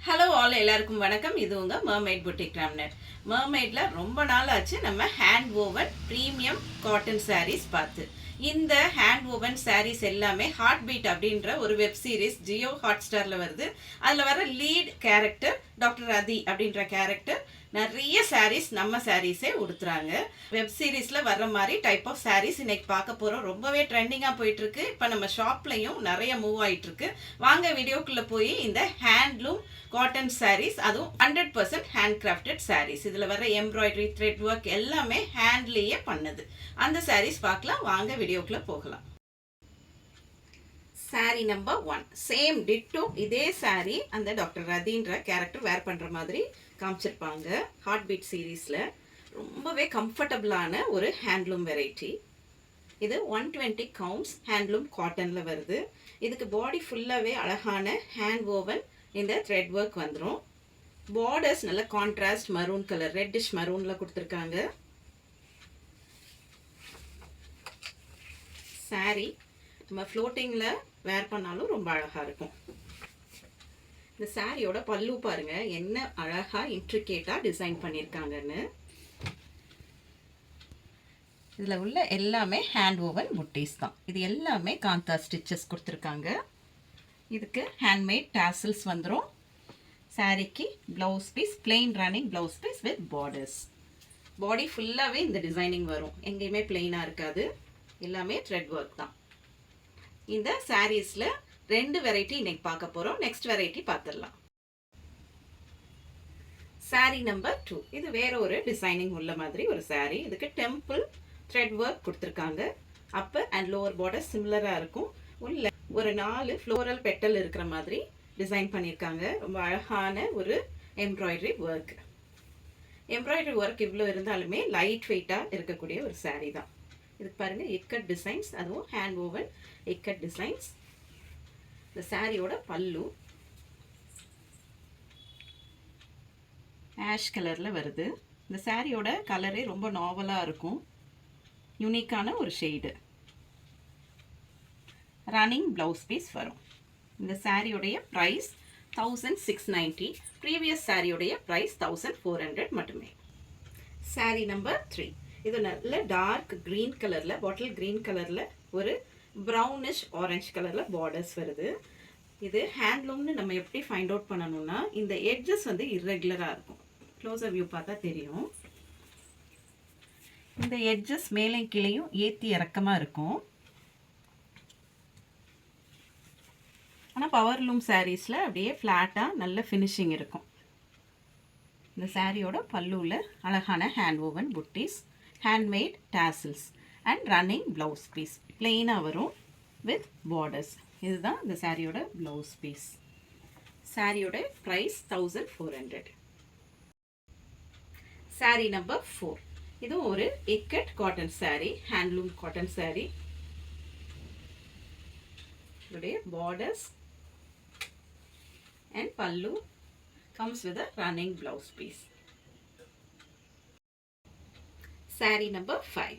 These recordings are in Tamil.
ஹலோ ஆல் எல்லாருக்கும் வணக்கம். இது உங்கள் மர்மெய்ட் புட்டிக் ராம்நெட். மர்மெய்டில் ரொம்ப நாள் ஆச்சு நம்ம hand woven premium cotton saris பார்த்து. இந்த ஹேண்ட் ஓவன் சாரீஸ் எல்லாமே ஹார்ட் பீட் அப்படின்ற ஒரு வெப் சீரிஸ் ஜியோ ஹாட் ஸ்டாரில் வருது. அதில் வர லீட் கேரக்டர் டாக்டர் அதி அப்படின்ற கேரக்டர் நிறைய சாரீஸ் நம்ம சாரீஸே உடுத்துறாங்க. வெப் சீரிஸில் வர்ற மாதிரி டைப் ஆஃப் சாரீஸ் இன்னைக்கு பார்க்க போகிறோம். ரொம்பவே ட்ரெண்டிங்காக போயிட்டுருக்கு. இப்போ நம்ம ஷாப்லையும் நிறைய மூவ் ஆகிட்டுருக்கு. வாங்க வீடியோக்குள்ளே போய் இந்த ஹேண்ட்லூம் காட்டன் சாரீஸ், அதுவும் 100% ஹேண்ட் கிராஃப்டட் சாரீஸ், இதில் வர எம்ப்ராய்டரி த்ரெட் ஒர்க் எல்லாமே ஹேண்ட்லேயே பண்ணுது. அந்த சாரீஸ் பார்க்கலாம். வாங்க வீடியோக்குள்ளே போகலாம். Sari number 1 same ditto. இதே சாரீ அந்த டாக்டர் ரதின்ற கேரக்டர் வேர் பண்ணுற மாதிரி காமிச்சிருப்பாங்க. ஹார்ட் பீட் சீரீஸில் ரொம்பவே கம்ஃபர்டபுளான ஒரு ஹேண்ட்லூம் வெரைட்டி. இது 120 கவுண்ட்ஸ் ஹேண்ட்லூம் காட்டனில் வருது. இதுக்கு பாடி ஃபுல்லாகவே அழகான ஹேண்ட் ஓவன் இந்த த்ரெட் ஒர்க் வந்துடும். பார்டர்ஸ் நல்ல கான்ட்ராஸ்ட் மரூன் கலர், ரெட்டிஷ் மரூனில் கொடுத்துருக்காங்க. சாரீ நம்ம ஃப்ளோட்டிங்கில் வேர் பண்ணாலும் ரொம்ப அழகாக இருக்கும். இந்த சாரியோட பல்லு பாருங்க, என்ன அழகா இன்ட்ரிகேட்டா டிசைன் பண்ணியிருக்காங்கன்னு. இதில் உள்ள எல்லாமே ஹேண்ட் ஓவன் புட்டீஸ் தான். இது எல்லாமே காந்தா ஸ்டிச்சஸ் கொடுத்துருக்காங்க. இதுக்கு ஹேண்ட்மேட் டாசல்ஸ் வந்துடும். சாரிக்கு blouse piece, plain running blouse piece with borders. Body ஃபுல்லாகவே இந்த டிசைனிங் வரும், எங்கேயுமே பிளெயினாக இருக்காது, எல்லாமே த்ரெட் ஒர்க் தான். இந்த சாரீஸில் 2 வெரைட்டி இன்னைக்கு பார்க்க போகிறோம். நெக்ஸ்ட் வெரைட்டி பார்த்துடலாம். சாரீ நம்பர் 2 இது வேற ஒரு டிசைனிங் உள்ள மாதிரி ஒரு சாரீ. இதுக்கு டெம்பிள் த்ரெட் ஒர்க் கொடுத்துருக்காங்க. அப்பர் அண்ட் லோவர் பார்டர் சிமிலராக இருக்கும். உள்ள ஒரு 4 ஃப்ளோரல் பெட்டல் இருக்கிற மாதிரி டிசைன் பண்ணியிருக்காங்க. ரொம்ப அழகான ஒரு எம்ப்ராய்டரி ஒர்க். எம்ப்ராய்டரி ஒர்க் இவ்வளோ இருந்தாலுமே லைட் வெயிட்டாக இருக்கக்கூடிய ஒரு சாரீ தான். இதுக்கு பாருங்கள், இக்கட் டிசைன்ஸ், அதுவும் ஹேண்ட் ஓவன் இக்கட் டிசைன்ஸ். இந்த சாரியோட பல்லு ஆஷ் கலரில் வருது. இந்த சாரியோட கலரே ரொம்ப நாவலாக இருக்கும், யூனிக்கான ஒரு ஷேடு. ரன்னிங் ப்ளவுஸ் பீஸ் வரும். இந்த சாரியோடைய ப்ரைஸ் 1690. ப்ரீவியஸ் சாரியோடைய ப்ரைஸ் 1400 மட்டுமே. சாரீ நம்பர் 3 இது நல்ல டார்க் க்ரீன் கலரில், பாட்டில் க்ரீன் கலரில் ஒரு ப்ரௌனிஷ் ஆரஞ்சு கலரில் பார்டர்ஸ் வருது. இது ஹேண்ட்லூம்னு நம்ம எப்படி ஃபைண்ட் அவுட் பண்ணணும்னா, இந்த எட்ஜஸ் வந்து இர்ரெகுலராக இருக்கும். க்ளோஸர் வியூ பார்த்தா தெரியும். இந்த எட்ஜஸ் மேலே கீழேயும் ஏற்றி இறக்கமாக இருக்கும். ஆனால் பவர்லூம் சாரீஸில் அப்படியே ஃப்ளாட்டாக நல்ல ஃபினிஷிங் இருக்கும். இந்த சாரியோட பல்லுவில் அழகான ஹேண்ட் ஓவன் புட்டீஸ், handmade tassels and running blouse piece பிளெயினாக வரும் வித் பார்டர்ஸ். இதுதான் இந்த சாரியோட ப்ளவுஸ் பீஸ். சாரியோட ப்ரைஸ் 1400. சாரீ நம்பர் 4 இதுவும் ஒரு ikat cotton sari, handloom cotton sari. இதோடைய borders and pallu comes with a running blouse piece. Sari number 5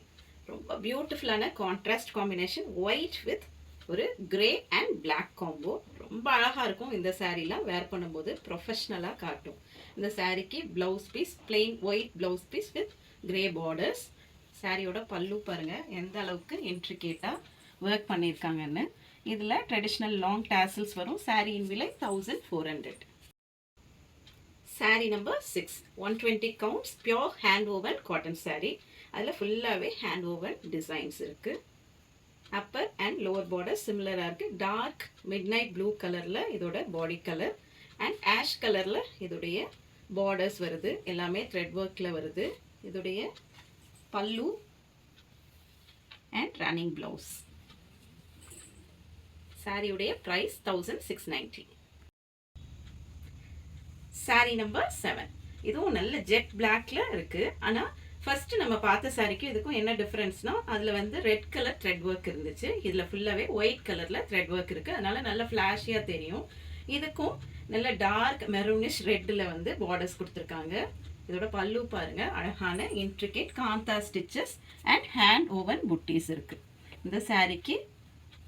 ரொம்ப பியூட்டிஃபுல்லான கான்ட்ராஸ்ட் காம்பினேஷன், ஒயிட் வித் ஒரு கிரே அண்ட் பிளாக் காம்போ. ரொம்ப அழகாக இருக்கும். இந்த சாரீலாம் வேர் பண்ணும்போது ப்ரொஃபஷ்னலாக காட்டும். இந்த சாரீக்கு blouse piece plain white blouse piece with grey borders. சாரியோட பல்லு பாருங்கள் எந்த அளவுக்கு இன்ட்ரிகேட்டாக ஒர்க் பண்ணியிருக்காங்கன்னு. இதில் ட்ரெடிஷ்னல் லாங் டாசல்ஸ் வரும். சாரியின் விலை 1400. Sari number 6 120 counts pure hand woven cotton sari. அதில் ஃபுல்லாகவே ஹேண்ட் ஓவன் டிசைன்ஸ் இருக்குது. அப்பர் அண்ட் லோவர் பார்டர் சிமிலராக இருக்குது. டார்க் மிட் நைட் ப்ளூ கலரில் இதோட பாடி கலர் அண்ட் ஆஷ் கலரில் இதோடைய பார்டர்ஸ் வருது. எல்லாமே த்ரெட் ஒர்க்கில் வருது. இதோடைய பல்லு அண்ட் ரன்னிங் ப்ளவுஸ். சாரியுடைய ப்ரைஸ் 1690. சாரீ நம்பர் 7 இதுவும் நல்ல ஜெட் பிளாக்ல இருக்கு. ஆனால் ஃபர்ஸ்ட் நம்ம பார்த்த சாரிக்கும் இதுக்கும் என்ன டிஃபரன்ஸ்னா, அதில் வந்து ரெட் கலர் த்ரெட் ஒர்க் இருந்துச்சு. இதில் ஃபுல்லாகவே ஒயிட் கலரில் த்ரெட் ஒர்க் இருக்குது. அதனால நல்ல ஃப்ளாஷியாக தெரியும். இதுக்கும் நல்ல டார்க் மெரூனிஷ் ரெட்டில் வந்து பார்டர்ஸ் கொடுத்துருக்காங்க. இதோட பல்லு பாருங்க, அழகான intricate kantha stitches and hand woven buttis இருக்குது. இந்த சாரிக்கு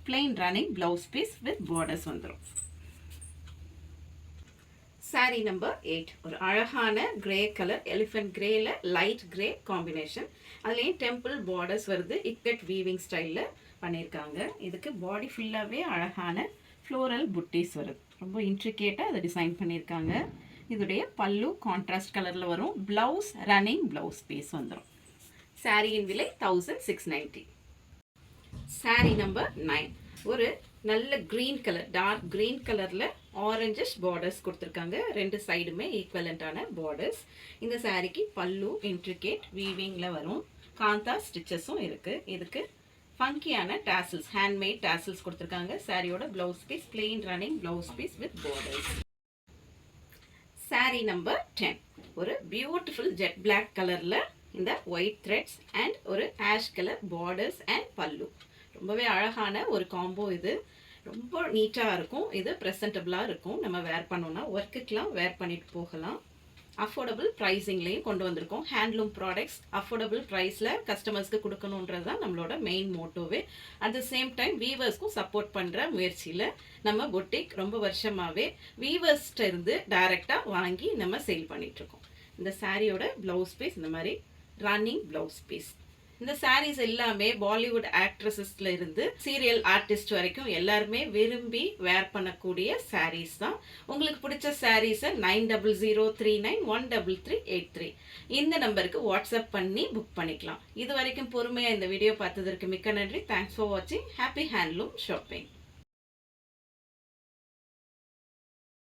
plain running blouse piece with borders வந்துடும். saree நம்பர் 8 ஒரு அழகான கிரே கலர் எலிஃபென்ட் கிரேல லைட் கிரே காம்பினேஷன். அதுலேயும் டெம்பிள் பார்டர்ஸ் வருது, இக்கட் வீவிங் ஸ்டைலில் பண்ணியிருக்காங்க. இதுக்கு பாடி ஃபுல்லாகவே அழகான ஃப்ளோரல் புட்டீஸ் வருது. ரொம்ப இன்ட்ரிகேட்டாக அதை டிசைன் பண்ணியிருக்காங்க. இதோடைய பல்லு கான்ட்ராஸ்ட் கலரில் வரும். ப்ளவுஸ் ரன்னிங் ப்ளவுஸ் பீஸ் வந்துடும். சாரியின் விலை 1690. சாரி நம்பர் 9 ஒரு நல்ல க்ரீன் கலர், டார்க் க்ரீன் கலரில் ஆரஞ்சஸ் பார்டர்ஸ் கொடுத்துருக்காங்க. ரெண்டு சைடுமே ஈக்குவலண்ட்டான பார்டர்ஸ். இந்த சாரிக்கு பல்லு இன்ட்ரிகேட் வீவிங்கில் வரும். காந்தா ஸ்டிச்சஸும் இருக்குது. இதுக்கு ஃபங்கியான டாசல்ஸ், ஹேண்ட்மேட் டாசல்ஸ் கொடுத்துருக்காங்க. சாரியோட blouse piece plain running blouse piece with borders. Sari number 10 ஒரு பியூட்டிஃபுல் ஜெட் பிளாக் கலரில் இந்த ஒயிட் த்ரெட்ஸ் அண்ட் ஒரு ash colour borders and pallu. ரொம்பவே அழகான ஒரு காம்போ. இது ரொம்ப நீட்டாக இருக்கும். இது ப்ரெசன்டபுளாக இருக்கும். நம்ம வேர் பண்ணோன்னா ஒர்க்குக்கெலாம் வேர் பண்ணிட்டு போகலாம். அஃபோர்டபுள் ப்ரைஸிங்லேயும் கொண்டு வந்திருக்கோம். ஹேண்ட்லூம் ப்ராடக்ட்ஸ் அஃபோர்டபுள் ப்ரைஸில் கஸ்டமர்ஸ்க்கு கொடுக்கணுன்றது தான் நம்மளோட மெயின் மோட்டோவே. அட் த சேம் டைம் வீவர்ஸ்க்கும் சப்போர்ட் பண்ணுற முயற்சியில் நம்ம பொட்டிக் ரொம்ப வருஷமாகவே வீவர்ஸ்கிட்ட இருந்து டைரெக்டாக வாங்கி நம்ம சேல் பண்ணிகிட்ருக்கோம். இந்த சாரியோட ப்ளவுஸ் பீஸ் இந்த மாதிரி ரன்னிங் ப்ளவுஸ் பீஸ். இந்த சாரீஸ் எல்லாமே பாலிவுட் ஆக்ட்ரஸஸ்ல இருந்து சீரியல் ஆர்டிஸ்ட் வரைக்கும் எல்லாருமே விரும்பி வேர் பண்ணக்கூடிய சாரீஸ் தான். உங்களுக்கு பிடிச்ச சாரீஸை 9003913383 இந்த நம்பருக்கு வாட்ஸ்அப் பண்ணி புக் பண்ணிக்கலாம். இது வரைக்கும் பொறுமையாக இந்த வீடியோ பார்த்ததற்கு மிக்க நன்றி. தேங்க்ஸ் ஃபார் வாட்சிங். Happy handloom shopping.